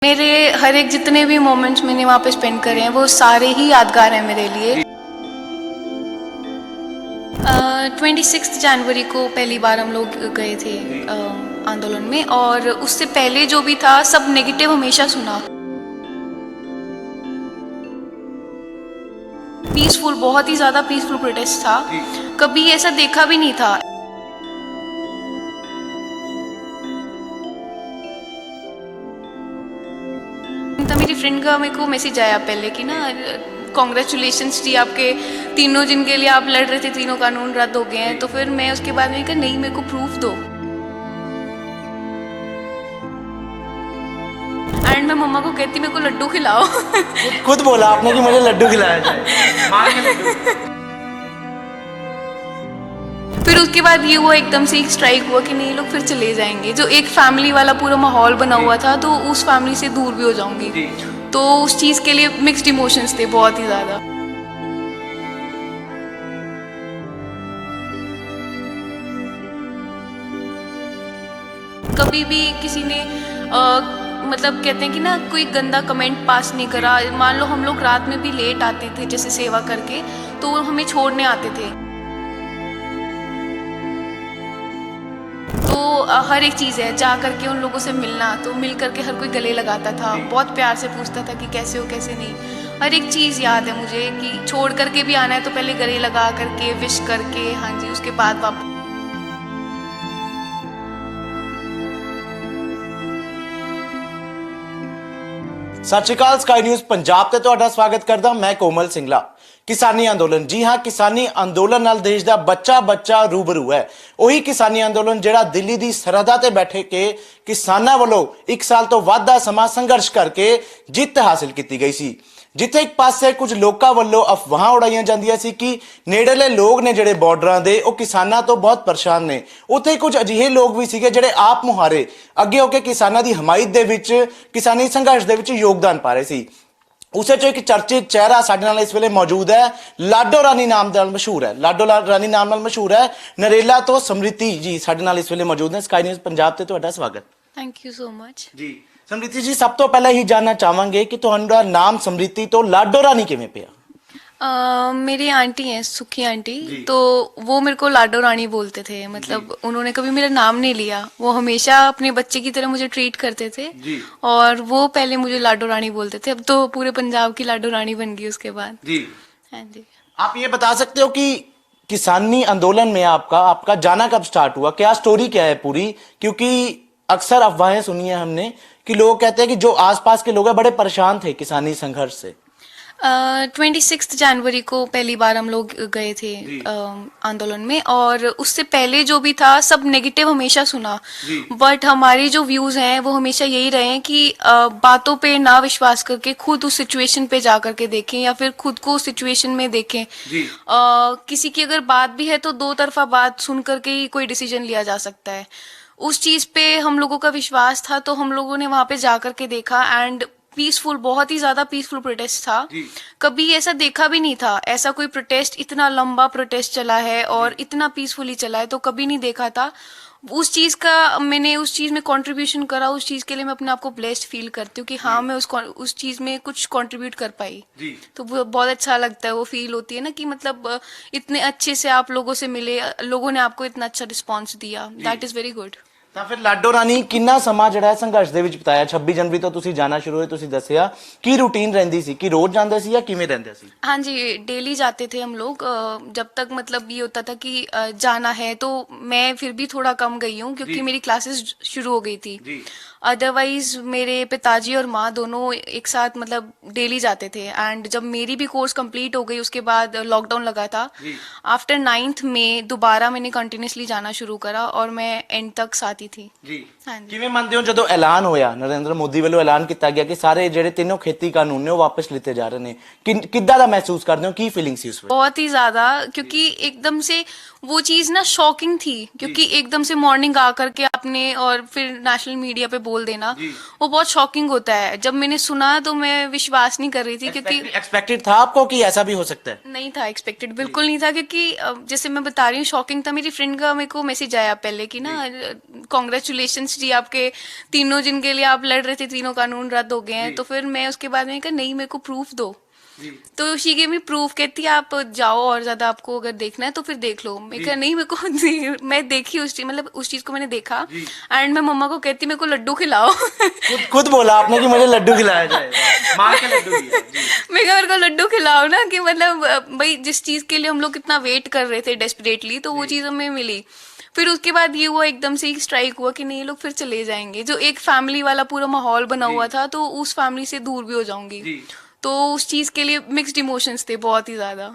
मेरे हर एक जितने भी मोमेंट्स मैंने वहाँ पे स्पेंड करे हैं वो सारे ही यादगार हैं मेरे लिए। 26 जनवरी को पहली बार हम लोग गए थे आंदोलन में, और उससे पहले जो भी था सब नेगेटिव हमेशा सुना। पीसफुल, बहुत ही ज़्यादा पीसफुल प्रोटेस्ट था, कभी ऐसा देखा भी नहीं था। मेरी फ्रेंड का मेरे को मैसेज आया पहले कि ना कॉन्ग्रेचुलेशंस जी, आपके तीनों जिनके लिए आप लड़ रहे थे तीनों कानून रद्द हो गए हैं। तो फिर मैं उसके बाद में कहा नहीं, मेरे को प्रूफ दो। एंड मैं मम्मा को कहती मेरे को लड्डू खिलाओ। खुद बोला आपने कि मुझे लड्डू खिलाया जाए। मार के लड्डू। फिर उसके बाद ये हुआ, एकदम से एक स्ट्राइक हुआ कि नहीं, लोग फिर चले जाएंगे। जो एक फैमिली वाला पूरा माहौल बना हुआ था, तो उस फैमिली से दूर भी हो जाऊंगी। तो उस चीज के लिए मिक्स्ड इमोशंस थे बहुत ही ज्यादा। कभी भी किसी ने मतलब कहते हैं कि ना कोई गंदा कमेंट पास नहीं करा। मान लो हम लोग रात में भी लेट आते थे जैसे सेवा करके, तो वो हमें छोड़ने आते थे। तो हर एक चीज़ है, जा करके उन लोगों से मिलना, तो मिल करके हर कोई गले लगाता था, बहुत प्यार से पूछता था कि कैसे हो कैसे नहीं। हर एक चीज़ याद है मुझे कि छोड़ करके भी आना है तो पहले गले लगा करके विश करके, हाँ जी, उसके बाद वापस। सत श्री अकाल, स्काई न्यूज़ पंजाब ਤੇ ਤੁਹਾਡਾ ਸਵਾਗਤ ਕਰਦਾ ਮੈਂ ਕੋਮਲ ਸਿੰਗਲਾ। किसानी अंदोलन, जी हाँ, किसानी अंदोलन नाल देश दा बच्चा रूबरू है। ਉਹੀ किसानी अंदोलन ਜਿਹੜਾ ਦਿੱਲੀ ਦੀ ਸਰਹੱਦਾਂ ਤੇ ਬੈਠੇ ਕੇ ਕਿਸਾਨਾਂ ਵੱਲੋਂ 1 ਸਾਲ ਤੋਂ ਵੱਧ ਦਾ ਸਮਾਂ ਸੰਘਰਸ਼ ਕਰਕੇ ਜਿੱਤ ਹਾਸਲ ਕੀਤੀ ਗਈ ਸੀ। ਜਿੱਥੇ ਇੱਕ ਪਾਸੇ ਕੁਝ ਲੋਕਾਂ ਵੱਲੋਂ ਅਫਵਾਹਾਂ ਉਡਾਈਆਂ ਜਾਂਦੀਆਂ ਸੀ ਕਿ ਨੇੜਲੇ ਲੋਕ ਨੇ ਜਿਹੜੇ ਬਾਰਡਰਾਂ ਦੇ ਉਹ ਕਿਸਾਨਾਂ ਤੋਂ ਬਹੁਤ ਪਰੇਸ਼ਾਨ ਨੇ, ਉੱਥੇ ਕੁਝ ਅਜਿਹੇ ਲੋਕ ਵੀ ਸੀਗੇ ਜਿਹੜੇ ਆਪ ਮੁਹਾਰੇ ਅੱਗੇ ਹੋ ਕੇ ਕਿਸਾਨਾਂ ਦੀ ਹਮਾਇਤ ਦੇ ਵਿੱਚ, ਕਿਸਾਨੀ ਸੰਘਰਸ਼ ਦੇ ਵਿੱਚ ਯੋਗਦਾਨ ਪਾ ਰਹੇ ਸੀ। ਉਸੇ ਚੋਂ ਇੱਕ ਚਰਚਿਤ ਚਿਹਰਾ ਸਾਡੇ ਨਾਲ ਇਸ ਵੇਲੇ ਮੌਜੂਦ ਹੈ। ਲਾਡੋ ਰਾਣੀ ਨਾਮ ਨਾਲ ਮਸ਼ਹੂਰ ਹੈ, ਲਾਡੋ ਰਾਣੀ ਨਾਮ ਨਾਲ ਮਸ਼ਹੂਰ ਹੈ ਨਰੇਲਾ ਤੋਂ ਸਮ੍ਰਿਤੀ ਜੀ ਸਾਡੇ ਨਾਲ ਇਸ ਵੇਲੇ ਮੌਜੂਦ ਨੇ। ਸਕਾਈ ਨਿਊਜ਼ ਪੰਜਾਬ ਤੇ ਤੁਹਾਡਾ ਸਵਾਗਤ। थैंक यू सो मच ਜੀ ਸਮ੍ਰਿਤੀ ਜੀ, ਸਭ ਤੋਂ ਪਹਿਲਾਂ ਹੀ ਜਾਨਣਾ ਚਾਹਾਂਗੇ ਕਿ ਤੁਹਾਡਾ ਨਾਮ ਸਮ੍ਰਿਤੀ ਤੋਂ ਲਾਡੋ ਰਾਣੀ ਕਿਵੇਂ ਪਿਆ? मेरी आंटी हैं, सुखी आंटी, तो वो मेरे को लाडो रानी बोलते थे। मतलब उन्होंने कभी मेरा नाम नहीं लिया, वो हमेशा अपने बच्चे की तरह मुझे ट्रीट करते थे। और वो पहले मुझे लाडो रानी बोलते थे, अब तो पूरे पंजाब की लाडो रानी बन गई उसके बाद। जी हाँ जी। आप ये बता सकते हो कि किसानी आंदोलन में आपका जाना कब स्टार्ट हुआ? क्या स्टोरी क्या है पूरी? क्योंकि अक्सर अफवाहें सुनी है हमने कि लोग कहते हैं कि जो आसपास के लोग हैं बड़े परेशान थे किसानी संघर्ष से। 26 जनवरी को पहली बार हम लोग गए थे आंदोलन में, और उससे पहले जो भी था सब नेगेटिव हमेशा सुना। बट हमारे जो व्यूज हैं वो हमेशा यही रहे हैं कि बातों पे ना विश्वास करके खुद उस सिचुएशन पे जा करके देखें, या फिर खुद को उस सिचुएशन में देखें। किसी की अगर बात भी है तो दो तरफा बात सुन करके ही कोई डिसीजन लिया जा सकता है। उस चीज पे हम लोगों का विश्वास था, तो हम लोगों ने वहां पे जा करके देखा। एंड पीसफुल, बहुत ही ज्यादा पीसफुल प्रोटेस्ट था, कभी ऐसा देखा भी नहीं था। ऐसा कोई प्रोटेस्ट, इतना लंबा प्रोटेस्ट चला है और इतना पीसफुली चला है तो कभी नहीं देखा था। उस चीज का मैंने उस चीज में कंट्रीब्यूशन करा, उस चीज के लिए मैं अपने आप को ब्लेस्ड फील करती हूँ कि हाँ, मैं उस चीज में कुछ कंट्रीब्यूट कर पाई। तो वो बहुत अच्छा लगता है, वो फील होती है ना कि मतलब इतने अच्छे से आप लोगों से मिले, लोगों ने आपको इतना अच्छा रिस्पॉन्स दिया, दैट इज वेरी गुड। ਤਾਂ ਫਿਰ ਲਾਡੋ ਰਾਣੀ ਕਿੰਨਾ ਸਮਾਂ ਜਿਹੜਾ ਹੈ ਸੰਘਰਸ਼ ਦੇ ਵਿੱਚ ਬਿਤਾਇਆ? 26 ਜਨਵਰੀ ਤੋਂ ਤੁਸੀਂ ਜਾਣਾ ਸ਼ੁਰੂ ਹੋਏ, ਤੁਸੀਂ ਦੱਸਿਆ ਕੀ रूटीन ਰਹਿੰਦੀ ਸੀ, ਕਿ ਰੋਜ਼ ਜਾਂਦੇ ਸੀ ਜਾਂ ਕਿਵੇਂ ਰਹਿੰਦੇ ਸੀ? हाँ जी, डेली जाते थे हम लोग। जब तक मतलब ये होता था कि जाना है, तो मैं फिर भी थोड़ा कम गई हूँ क्योंकि मेरी क्लासेस शुरू हो गई थी। अदरवाइज मेरे पिताजी और माँ दोनों एक साथ मतलब डेली जाते थे। एंड जब मेरी भी कोर्स कंप्लीट हो गई उसके बाद लॉकडाउन लगा था। आफ्टर 9th में दोबारा मैंने कंटिन्यूसली जाना शुरू करा और मैं एंड तक साथ ही थी। ਜੀ हाँ जी। ਕਿਵੇਂ ਮੰਨਦੇ ਹੋ ਜਦੋਂ ਐਲਾਨ ਹੋਇਆ, ਨਰਿੰਦਰ ਮੋਦੀ ਵੱਲੋਂ ਐਲਾਨ ਕੀਤਾ ਗਿਆ ਕਿ ਸਾਰੇ ਜਿਹੜੇ ਤਿੰਨੋਂ ਖੇਤੀ ਕਾਨੂੰਨ ਨੇ ਉਹ ਵਾਪਸ ਲਿੱਤੇ ਜਾ ਰਹੇ ਨੇ, ਕਿੱਦਾਂ ਦਾ ਮਹਿਸੂਸ ਕਰਦੇ ਹੋ? ਕੀ ਫੀਲਿੰਗ ਸੀ ਉਸ ਵੇਲੇ? बहुत ही ज्यादा, क्योंकि एकदम से वो चीज ना शॉकिंग थी, क्योंकि एकदम से मॉर्निंग आकर के आपने और फिर नेशनल मीडिया पे बोल देना, वो बहुत शॉकिंग होता है। जब मैंने सुना तो मैं विश्वास नहीं कर रही थी, क्योंकि एक्सपेक्टेड था आपको कि ऐसा भी हो सकता है? नहीं था एक्सपेक्टेड, बिल्कुल नहीं था। क्योंकि जैसे मैं बता रही हूँ, शॉकिंग था। मेरी फ्रेंड का मेरे को मैसेज आया पहले कि ना कॉन्ग्रेचुलेशंस जी आपके तीनों जिनके लिए आप लड़ रहे थे तीनों कानून रद्द हो गए हैं। तो फिर मैं उसके बाद में कहा नहीं मेरे को प्रूफ दो। तो शी गेव मी प्रूफ, कहती है आप जाओ और ज्यादा आपको अगर देखना है तो फिर देख लो। मैं कहा नहीं मेरे को मैं देखी उस चीज, मतलब उस चीज को मैंने देखा एंड मैं मम्मा को कहती मेरे को लड्डू खिलाओ। खुद बोला आपने कि मुझे लड्डू खिलाया जाए, माँ के लड्डू दिया। जी। मैं कहा मेरे को लड्डू खिलाओ ना, कि मतलब भाई जिस चीज के लिए हम लोग कितना वेट कर रहे थे डेस्परेटली, तो वो चीज हमें मिली। फिर उसके बाद ये हुआ एकदम से ही स्ट्राइक हुआ कि नहीं ये लोग फिर चले जाएंगे। जो एक फैमिली वाला पूरा माहौल बना हुआ था, तो उस फैमिली से दूर भी हो जाऊंगी। तो उस चीज के लिए मिक्स्ड इमोशंस थे बहुत ही ज्यादा।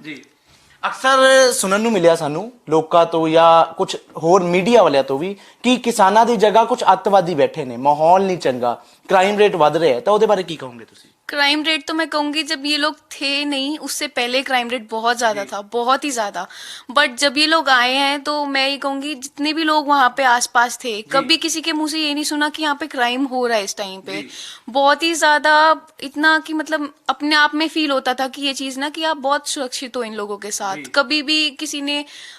ਅਕਸਰ ਸੁਣਨ ਨੂੰ ਮਿਲਿਆ ਸਾਨੂੰ ਲੋਕਾਂ ਤੋਂ ਜਾਂ ਕੁਝ ਹੋਰ ਮੀਡੀਆ ਵਾਲਿਆਂ ਤੋਂ ਵੀ ਕਿ ਕਿਸਾਨਾਂ ਦੀ ਜਗ੍ਹਾ ਕੁਝ ਅੱਤਵਾਦੀ ਬੈਠੇ ਨੇ, ਮਾਹੌਲ ਨਹੀਂ ਚੰਗਾ, ਕ੍ਰਾਈਮ ਰੇਟ ਵੱਧ ਰਿਹਾ ਹੈ, ਤਾਂ ਉਹਦੇ ਬਾਰੇ ਕੀ ਕਹੋਗੇ ਤੁਸੀਂ? क्राइम रेट तो मैं कहूंगी जब ये लोग थे नहीं उससे पहले क्राइम रेट बहुत ज्यादा था, बहुत ही ज्यादा। बट जब ये लोग आए हैं तो मैं ये कहूंगी जितने भी लोग वहां पे आसपास थे, कभी किसी के मुंह से ये नहीं सुना कि यहाँ पे क्राइम हो रहा है इस टाइम पे। बहुत ही ज्यादा, इतना कि मतलब अपने आप में फील होता था कि ये चीज ना कि आप बहुत सुरक्षित हो इन लोगों के साथ। कभी भी किसी ने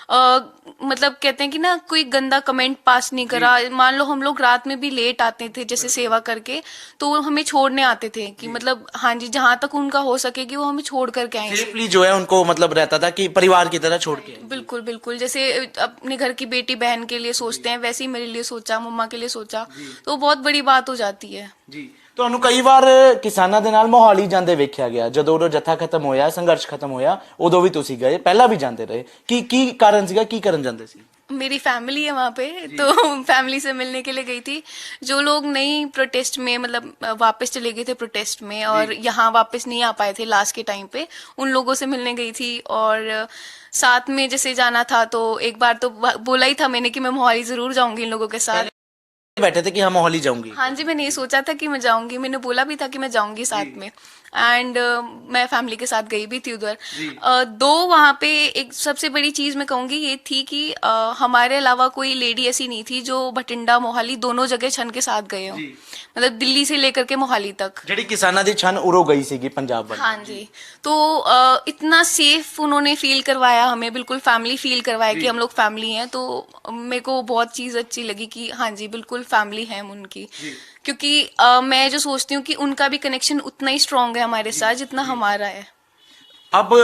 मतलब कहते हैं कि ना कोई गंदा कमेंट पास नहीं करा। मान लो हम लोग रात में भी लेट आते थे जैसे सेवा करके, तो वो हमें छोड़ने आते थे कि मतलब हाँ जी जहां तक उनका हो सके कि वो हमें छोड़ करके आएंगे। सेफली जो है उनको मतलब रहता था कि परिवार की तरह छोड़ के। बिल्कुल बिल्कुल, जैसे अपने घर की बेटी बहन के लिए सोचते हैं वैसे ही मेरे लिए सोचा, मम्मा के लिए सोचा, तो बहुत बड़ी बात हो जाती है। ਜੀ ਤੁਹਾਨੂੰ ਕਈ ਵਾਰ ਕਿਸਾਨਾਂ ਦੇ ਨਾਲ ਮੋਹਾਲੀ ਜਾਂਦੇ ਵੇਖਿਆ ਗਿਆ, ਜਦੋਂ ਉਹ ਜਥਾ ਖਤਮ ਹੋਇਆ, ਸੰਘਰਸ਼ ਖਤਮ ਹੋਇਆ, ਉਦੋਂ ਵੀ ਤੁਸੀਂ ਗਏ, ਪਹਿਲਾਂ ਵੀ ਜਾਂਦੇ ਰਹੇ, ਕੀ ਕਾਰਨ ਸੀਗਾ, ਕੀ ਕਰਨ ਜਾਂਦੇ ਸੀ? मेरी फैमिली है वहाँ पे, तो फैमिली से मिलने के लिए गई थी। जो लोग नहीं प्रोटेस्ट में मतलब वापस चले गए थे प्रोटेस्ट में और यहाँ वापस नहीं आ पाए थे लास्ट के टाइम पे, उन लोगों से मिलने गई थी। और साथ में जैसे जाना था तो एक बार तो बोला ही था मैंने कि मैं मोहाली जरूर जाऊंगी इन लोगों के साथ। बैठे थे कि हम मोहाली जाऊंगी? हाँ जी, मैंने ये सोचा था कि मैं जाऊंगी, मैंने बोला भी था कि मैं जाऊंगी साथ में। एंड मैं फैमिली के साथ गई भी थी उधर। दो वहाँ पे एक सबसे बड़ी चीज मैं कहूंगी ये थी कि हमारे अलावा कोई लेडी ऐसी नहीं थी जो भटिंडा मोहाली दोनों जगह छन के साथ गए हो, मतलब दिल्ली से लेकर के मोहाली तक। ਜਿਹੜੀ ਕਿਸਾਨਾਂ ਦੀ ਛਨ ਉਰੋ ਗਈ ਸੀਗੀ पंजाब वाली। हाँ जी, तो इतना सेफ उन्होंने फील करवाया हमें, बिल्कुल फैमिली फील करवाया कि हम लोग फैमिली हैं। तो मेरे को बहुत चीज अच्छी लगी कि हाँ जी बिल्कुल फैमिली है उनकी। क्योंकि मैं जो सोचती हूँ कि उनका भी कनेक्शन उतना ही स्ट्रांग है हमारे साथ जितना हमारा है। अब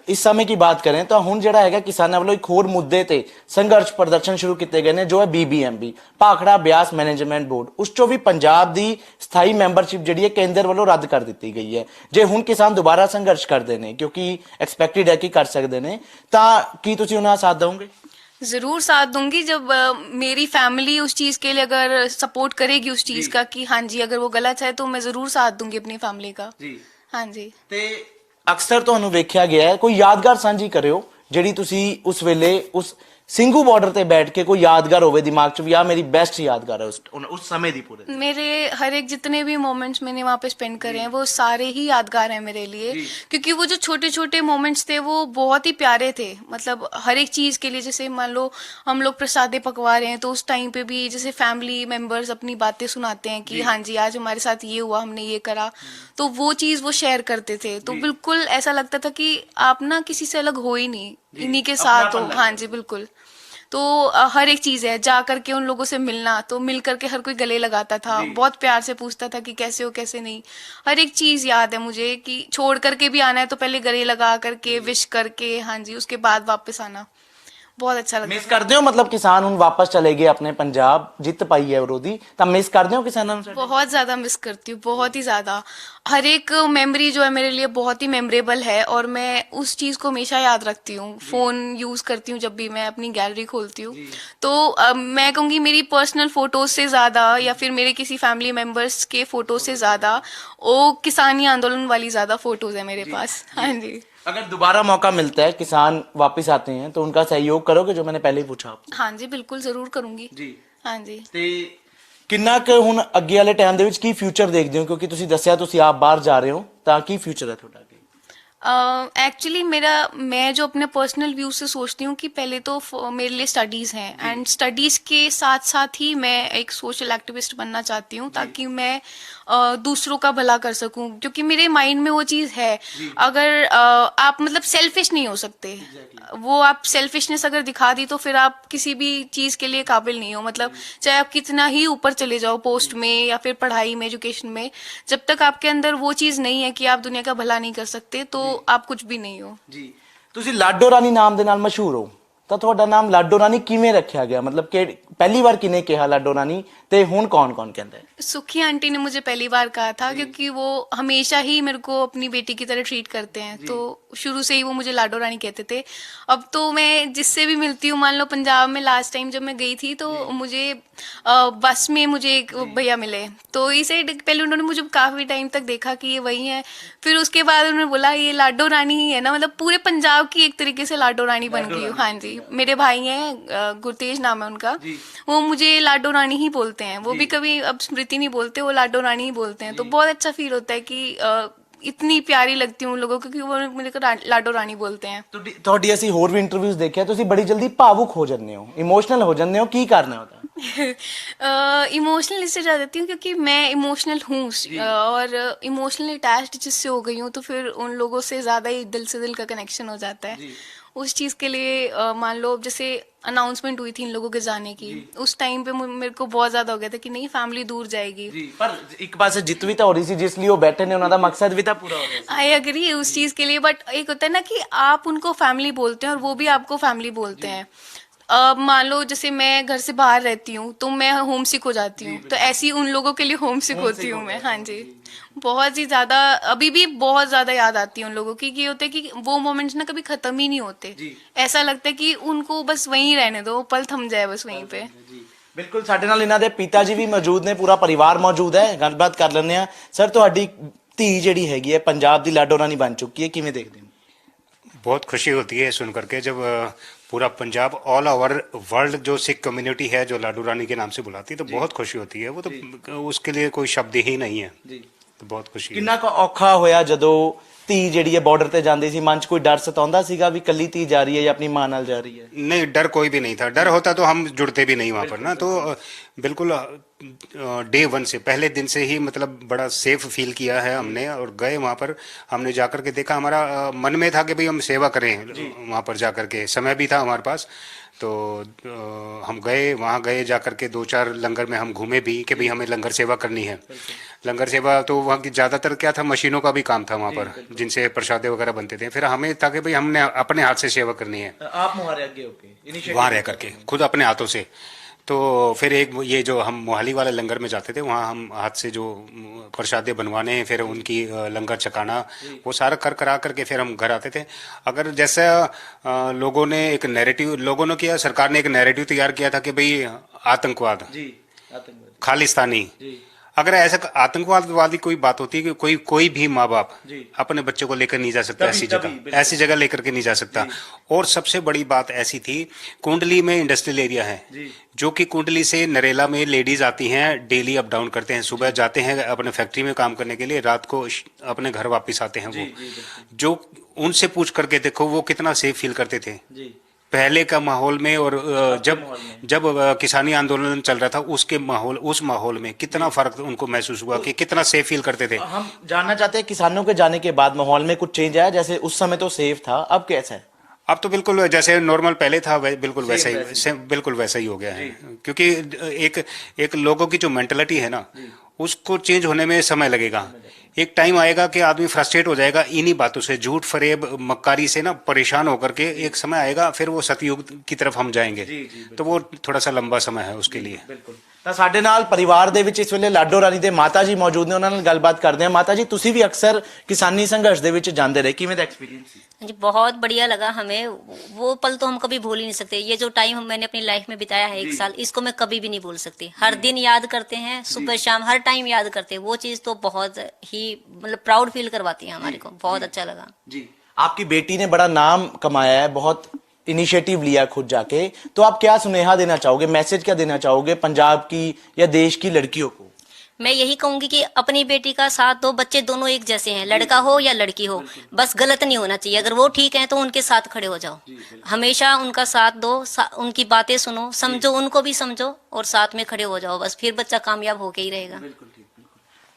ਇਸ ਸਮੇਂ की बात करें ਤਾਂ ਹੁਣ ਜਿਹੜਾ ਹੈਗਾ ਕਿਸਾਨਾਂ ਵੱਲੋਂ ਇੱਕ ਹੋਰ ਮੁੱਦੇ ਤੇ ਸੰਘਰਸ਼ ਪ੍ਰਦਰਸ਼ਨ ਸ਼ੁਰੂ ਕੀਤੇ ਗਏ ਨੇ, ਜੋ ਹੈ BBMB Bhakra Beas management board. ਉਸ ਚੋਂ ਵੀ ਪੰਜਾਬ ਦੀ ਸਥਾਈ ਮੈਂਬਰਸ਼ਿਪ ਜਿਹੜੀ ਹੈ ਕੇਂਦਰ ਵੱਲੋਂ ਰੱਦ ਕਰ ਦਿੱਤੀ ਗਈ ਹੈ। ਜੇ ਹੁਣ ਕਿਸਾਨ ਦੁਬਾਰਾ ਸੰਘਰਸ਼ ਕਰਦੇ ਨੇ, ਕਿਉਂਕਿ ਐਕਸਪੈਕਟਡ ਹੈ ਕਿ ਕਰ ਸਕਦੇ ਨੇ, ਤਾਂ ਕੀ ਤੁਸੀਂ ਉਹਨਾਂ ਦਾ ਸਾਥ ਦਿਓਗੇ? जरूर साथ दूंगी जब मेरी फैमिली उस चीज के लिए अगर सपोर्ट करेगी उस चीज का कि हाँ जी अगर वो गलत है तो मैं जरूर साथ दूंगी अपनी फैमिली का। हाँ जी। ਤੇ ਅਕਸਰ ਤੁਹਾਨੂੰ ਵੇਖਿਆ ਗਿਆ ਹੈ, ਕੋਈ ਯਾਦਗਾਰ ਸਾਂਝੀ ਕਰਿਓ ਜਿਹੜੀ ਤੁਸੀਂ ਉਸ ਵੇਲੇ ਉਸ ਸਿੰਘੂ ਬਾਰਡਰ ਤੇ ਬੈਠ ਕੇ ਕੋਈ यादगार ਹੋਵੇ ਦਿਮਾਗ 'ਚ ਵੀ ਆ ਮੇਰੀ बेस्ट यादगार है उस समय दी पूरे। मेरे हर एक जितने भी मोमेंट्स मैंने वहाँ पे स्पेंड करे हैं वो सारे ही यादगार हैं मेरे लिए, क्योंकि वो जो छोटे छोटे मोमेंट्स थे वो बहुत ही प्यारे थे। मतलब हर एक चीज के लिए, जैसे मान लो हम लोग प्रसादे पकवा रहे हैं तो उस टाइम पे भी जैसे फैमिली मेंबर्स अपनी बातें सुनाते हैं कि हाँ जी आज हमारे साथ ये हुआ, हमने ये करा, तो वो चीज वो शेयर करते थे। तो बिल्कुल ऐसा लगता था कि आप ना किसी से अलग हो ही नहीं, इन्हीं के साथ हो। हाँ जी बिल्कुल। तो हर एक चीज है, जा करके उन लोगों से मिलना, तो मिल करके हर कोई गले लगाता था, बहुत प्यार से पूछता था कि कैसे हो कैसे नहीं। हर एक चीज याद है मुझे कि छोड़ करके भी आना है तो पहले गले लगा करके विश करके हाँ जी उसके बाद वापस आना बहुत अच्छा लगता। ਮਿਸ ਕਰਦੇ ਹੋ मतलब किसान ਹੁਣ वापस चले गए अपने पंजाब, जित पाई है विरोधी, ਤਾਂ मिस ਕਰਦੇ ਹੋ किसानों ਨੂੰ? बहुत ज्यादा मिस करती हूँ, बहुत ही ज्यादा। हर एक मेमोरी जो है मेरे लिए बहुत ही मेमोरेबल है और मैं उस चीज को हमेशा याद रखती हूँ। फोन यूज करती हूँ जब भी मैं अपनी गैलरी खोलती हूँ, तो मैं कहूँगी मेरी पर्सनल फोटोज से ज्यादा या फिर मेरे किसी फैमिली मेंबर्स के फोटोज से ज्यादा वो किसानी आंदोलन वाली ज्यादा फोटोज है मेरे पास। हाँ जी। अगर दोबारा मौका मिलता है, किसान वापस आते हैं, तो उनका सहयोग करोगे, जो मैंने पहले ही पूछा आपको? हाँ जी बिल्कुल जरूर करूंगी जी। हाँ जी। ਤੇ ਕਿੰਨਾ ਕੁ ਹੁਣ ਅੱਗੇ ਵਾਲੇ ਟਾਈਮ ਦੇ ਵਿੱਚ ਕੀ ਫਿਊਚਰ ਦੇਖਦੇ ਹੋ, ਕਿਉਂਕਿ ਤੁਸੀਂ ਦੱਸਿਆ ਤੁਸੀਂ ਆਪ ਬਾਹਰ ਜਾ ਰਹੇ ਹੋ, ਤਾਂ ਕੀ ਫਿਊਚਰ ਹੈ ਤੁਹਾਡਾ? एक्चुअली मैं जो अपने पर्सनल व्यू से सोचती हूँ कि पहले तो मेरे लिए स्टडीज़ हैं एंड स्टडीज़ के साथ साथ ही मैं एक सोशल एक्टिविस्ट बनना चाहती हूँ, ताकि मैं दूसरों का भला कर सकूं, क्योंकि मेरे माइंड में वो चीज़ है। अगर आप मतलब सेल्फिश नहीं हो सकते, वो आप सेल्फिशनेस अगर दिखा दी तो फिर आप किसी भी चीज़ के लिए काबिल नहीं हो। मतलब चाहे आप कितना ही ऊपर चले जाओ पोस्ट में या फिर पढ़ाई में, एजुकेशन में, जब तक आपके अंदर वो चीज़ नहीं है कि आप दुनिया का भला नहीं कर सकते तो आप कुछ भी नहीं हो। ਜੀ ਤੁਸੀਂ ਲਾਡੋ ਰਾਣੀ ਨਾਮ ਦੇ ਨਾਲ ਮਸ਼ਹੂਰ ਹੋ, ਤਾਂ ਤੁਹਾਡਾ ਨਾਮ ਲਾਡੋ ਰਾਣੀ ਕਿਵੇਂ ਰੱਖਿਆ ਗਿਆ? मतलब ਕਿ ਪਹਿਲੀ ਵਾਰ ਕਿਨੇ ਕਿਹਾ ਲਾਡੋ ਰਾਣੀ, ਤੇ ਹੁਣ ਕੌਣ-ਕੌਣ ਕਹਿੰਦਾ ਹੈ? सुखी आंटी ने मुझे पहली बार कहा था, क्योंकि वो हमेशा ही मेरे को अपनी बेटी की तरह ट्रीट करते हैं, तो शुरू से ही वो मुझे लाडो रानी कहते थे। अब तो मैं जिससे भी मिलती हूँ, मान लो पंजाब में लास्ट टाइम जब मैं गई थी तो मुझे बस में मुझे एक भैया मिले, तो इसे पहले उन्होंने मुझे काफ़ी टाइम तक देखा कि ये वही है, फिर उसके बाद उन्होंने बोला ये लाडो रानी ही है ना, मतलब पूरे पंजाब की एक तरीके से लाडो रानी बन गई हूँ। हाँ जी, मेरे भाई हैं, गुरतेज नाम है उनका, वो मुझे लाडो रानी ही बोलते हैं। वो भी कभी अब स्मृति नहीं बोलते, वो लाडो रानी ही बोलते हैं। तो बहुत अच्छा फील होता है कि इतनी प्यारी लगती हूँ उन लोगों को, क्योंकि वो मुझे को लाडो रानी बोलते हैं। ਤੁਹਾਡੀ ਅਸੀਂ ਹੋਰ ਵੀ ਇੰਟਰਵਿਊਜ਼ ਦੇਖਿਆ, ਤੁਸੀਂ ਬੜੀ ਜਲਦੀ ਭਾਵੁਕ ਹੋ ਜਾਂਦੇ ਹੋ, ਇਮੋਸ਼ਨਲ ਹੋ ਜਾਂਦੇ ਹੋ, ਕੀ ਕਰਨਾ ਹੋता है? इमोशनल इससे जा जाती हूँ क्योंकि मैं इमोशनल हूँ, और इमोशनली अटैच्ड जिससे हो गई हूँ, तो फिर उन लोगों से ज़्यादा ही दिल से दिल का कनेक्शन हो जाता है। उस चीज़ के लिए मान लो जैसे अनाउंसमेंट हुई थी इन लोगों के जाने की, उस टाइम पे मेरे को बहुत ज़्यादा हो गया था कि नहीं, फैमिली दूर जाएगी। ਪਰ ਇੱਕ ਪਾਸੇ ਜਿੱਤ ਵੀ ਤਾਂ ਹੋ ਰਹੀ ਸੀ, ਜਿਸ ਲਈ ਉਹ ਬੈਠੇ ਨੇ ਉਹਨਾਂ ਦਾ ਮਕਸਦ भी ਤਾਂ पूरा हो रहा आई एग्री उस चीज़ के लिए, बट एक होता है ना कि आप उनको फैमिली बोलते हैं और वो भी आपको फैमिली बोलते हैं। मान लो जैसे मैं घर से बाहर रहती हूँ तो मैं होम सिक हो जाती हूँ, तो ऐसी उन लोगों के लिए होम सिक होती हूँ मैं। हाँ जी, बहुत ही ज़्यादा, अभी भी बहुत ज़्यादा याद आती है उन लोगों की, कि होता है कि वो मोमेंट्स ना कभी ख़त्म ही नहीं होते। ऐसा लगता है कि उनको बस वहीं रहने दो, पल थम जाए बस वहीं पे। ਬਿਲਕੁਲ ਸਾਡੇ ਨਾਲ ਇਹਨਾਂ ਦੇ ਪਿਤਾ ਜੀ ਵੀ ਮੌਜੂਦ ਨੇ, ਪੂਰਾ ਪਰਿਵਾਰ ਮੌਜੂਦ ਹੈ, ਗੱਲਬਾਤ ਕਰ ਲੈਂਦੇ ਆ। ਸਰ ਤੁਹਾਡੀ ਧੀ ਜਿਹੜੀ ਹੈਗੀ ਹੈ ਪੰਜਾਬ ਦੀ ਲਾਡੋ ਰਾਣੀ ਬਣ ਚੁੱਕੀ ਹੈ, ਕਿਵੇਂ ਦੇਖਦੇ ਹੋ? बहुत खुशी होती है सुन करके, जब पूरा पंजाब ऑल ओवर वर्ल्ड जो सिख कम्युनिटी है जो लाडो रानी के नाम से बुलाती है, तो बहुत खुशी होती है। वो तो उसके लिए कोई शब्द ही नहीं है, तो बहुत खुशी है। ਕਿੰਨਾ ਕੁ ਔਖਾ ਹੋਇਆ ਜਦੋਂ ਧੀ ਜਿਹੜੀ ਹੈ ਬਾਰਡਰ ਤੇ ਜਾਂਦੀ ਸੀ, ਮਨ 'ਚ ਕੋਈ ਡਰ ਸਤਾਉਂਦਾ ਸੀਗਾ ਵੀ ਕੱਲੀ ਧੀ ਜਾ ਰਹੀ ਹੈ ਜਾਂ ਆਪਣੀ ਮਾਂ ਨਾਲ ਜਾ ਰਹੀ ਹੈ? नहीं, डर कोई भी नहीं था। डर होता तो हम जुड़ते भी नहीं वहाँ पर ना, तो बिल्कुल डे वन से, पहले दिन से ही मतलब बड़ा सेफ फील किया है हमने, और गए वहाँ पर, हमने जाकर के देखा, हमारा मन में था कि भाई हम सेवा करें वहाँ पर जाकर के, समय भी था हमारे पास, तो हम गए वहाँ, गए जाकर के 2-4 लंगर में हम घूमे भी कि भाई हमें लंगर सेवा करनी है। लंगर सेवा तो वहाँ की ज़्यादातर क्या था, मशीनों का भी काम था वहाँ पर, जिनसे प्रसादे वगैरह बनते थे। फिर हमें था कि भाई हमने अपने हाथ से सेवा करनी है, आप मुहारे आगे होके वहाँ रह करके खुद अपने हाथों से। तो फिर एक ये जो हम मोहाली वाले लंगर में जाते थे, वहाँ हम हाथ से जो प्रसादे बनवाने, फिर उनकी लंगर छकाना, वो सारा कर करा करके फिर हम घर आते थे। अगर जैसा लोगों ने एक नैरेटिव, लोगों ने किया, सरकार ने एक नैरेटिव तैयार किया था कि भाई आतंकवाद, खालिस्तानी, अगर ऐसा आतंकवादी कोई बात होती है कि कोई भी माँ बाप अपने बच्चे को लेकर नहीं जा सकता ऐसी जगह लेकर के नहीं जा सकता। और सबसे बड़ी बात ऐसी थी, कुंडली में इंडस्ट्रियल एरिया है, जो कि कुंडली से नरेला में लेडीज आती हैं, डेली अप डाउन करते हैं, सुबह जाते हैं अपने फैक्ट्री में काम करने के लिए, रात को अपने घर वापस आते हैं। वो जो उनसे पूछ करके देखो वो कितना सेफ फील करते थे पहले का माहौल में, और जब किसानी आंदोलन चल रहा था उस माहौल में कितना फर्क उनको महसूस हुआ कि कितना सेफ फील करते थे। हम जानना चाहते हैं किसानों के जाने के बाद माहौल में कुछ चेंज आया? जैसे उस समय तो सेफ था, अब कैसा है? अब तो बिल्कुल जैसे नॉर्मल पहले था बिल्कुल वैसा ही हो गया है, क्योंकि एक लोगों की जो मेंटलिटी है ना, उसको चेंज होने में समय लगेगा। एक टाइम आएगा कि आदमी फ्रस्ट्रेट हो जाएगा इन्हीं बातों से, झूठ फरेब मक्कारी से ना परेशान होकर के, एक समय आएगा फिर वो सतयुग की तरफ हम जाएंगे। तो वो थोड़ा सा लंबा समय है उसके लिए। ਬਿਲਕੁਲ। ਤਾਂ ਸਾਡੇ ਨਾਲ ਪਰਿਵਾਰ ਦੇ ਵਿੱਚ ਇਸ ਵੇਲੇ ਲਾਡੋ ਰਾਣੀ ਦੇ ਮਾਤਾ ਜੀ ਮੌਜੂਦ ਨੇ, ਉਹਨਾਂ ਨਾਲ ਗੱਲਬਾਤ ਕਰਦੇ ਹਾਂ। ਮਾਤਾ ਜੀ, ਤੁਸੀਂ ਵੀ ਅਕਸਰ ਕਿਸਾਨੀ ਸੰਘਰਸ਼ ਦੇ ਵਿੱਚ ਜਾਂਦੇ ਰਹੇ, ਕਿਵੇਂ ਦਾ ਐਕਸਪੀਰੀਅੰਸ ਸੀ? जी बहुत बढ़िया लगा हमें, वो पल तो हम कभी भूल ही नहीं सकते। ये जो टाइम मैंने अपनी लाइफ में बिताया है 1 साल, इसको मैं कभी भी नहीं भूल सकती। हर दिन याद करते हैं, सुबह शाम हर टाइम याद करते हैं। वो चीज़ तो बहुत ही मतलब प्राउड फील करवाती है हमारे को, बहुत अच्छा लगा। जी, आपकी बेटी ने बड़ा नाम कमाया है, बहुत इनिशिएटिव लिया खुद जाके, तो आप क्या सुनेहा देना चाहोगे, मैसेज क्या देना चाहोगे पंजाब की या देश की लड़कियों को? मैं यही कहूंगी कि अपनी बेटी का साथ दो। बच्चे दोनों एक जैसे हैं, लड़का हो या लड़की हो, बस गलत नहीं होना चाहिए। अगर वो ठीक है तो उनके साथ खड़े हो जाओ, हमेशा उनका साथ दो, उनकी बातें सुनो, समझो, उनको भी समझो और साथ में खड़े हो जाओ, बस फिर बच्चा कामयाब होके ही रहेगा।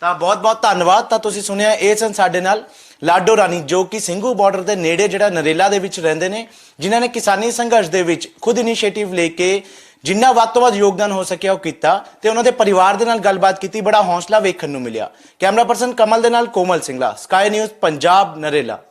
ਤਾਂ ਬਹੁਤ ਬਹੁਤ ਧੰਨਵਾਦ। ਤਾਂ ਤੁਸੀਂ ਸੁਣਿਆ ਇਹ ਸਨ ਸਾਡੇ ਨਾਲ ਲਾਡੋ ਰਾਣੀ, ਜੋ ਕਿ ਸਿੰਘੂ ਬਾਰਡਰ ਦੇ ਨੇੜੇ ਜਿਹੜਾ ਨਰੇਲਾ ਦੇ ਵਿੱਚ ਰਹਿੰਦੇ ਨੇ, ਜਿਨ੍ਹਾਂ ਨੇ ਕਿਸਾਨੀ ਸੰਘਰਸ਼ ਦੇ ਵਿੱਚ ਖੁਦ ਇਨੀਸ਼ੀਏਟਿਵ ਲੈ ਕੇ ਜਿੰਨਾ ਵੱਧ ਤੋਂ ਵੱਧ ਯੋਗਦਾਨ ਹੋ ਸਕਿਆ ਉਹ ਕੀਤਾ ਤੇ ਉਹਨਾਂ ਦੇ ਪਰਿਵਾਰ ਦੇ ਨਾਲ ਗੱਲਬਾਤ ਕੀਤੀ। ਬੜਾ ਹੌਸਲਾ ਵੇਖਣ ਨੂੰ ਮਿਲਿਆ। ਕੈਮਰਾ ਪਰਸਨ ਕਮਲ ਦੇ ਨਾਲ ਕੋਮਲ ਸਿੰਘਲਾ, ਸਕਾਈ ਨਿਊਜ਼ ਪੰਜਾਬ, ਨਰੇਲਾ।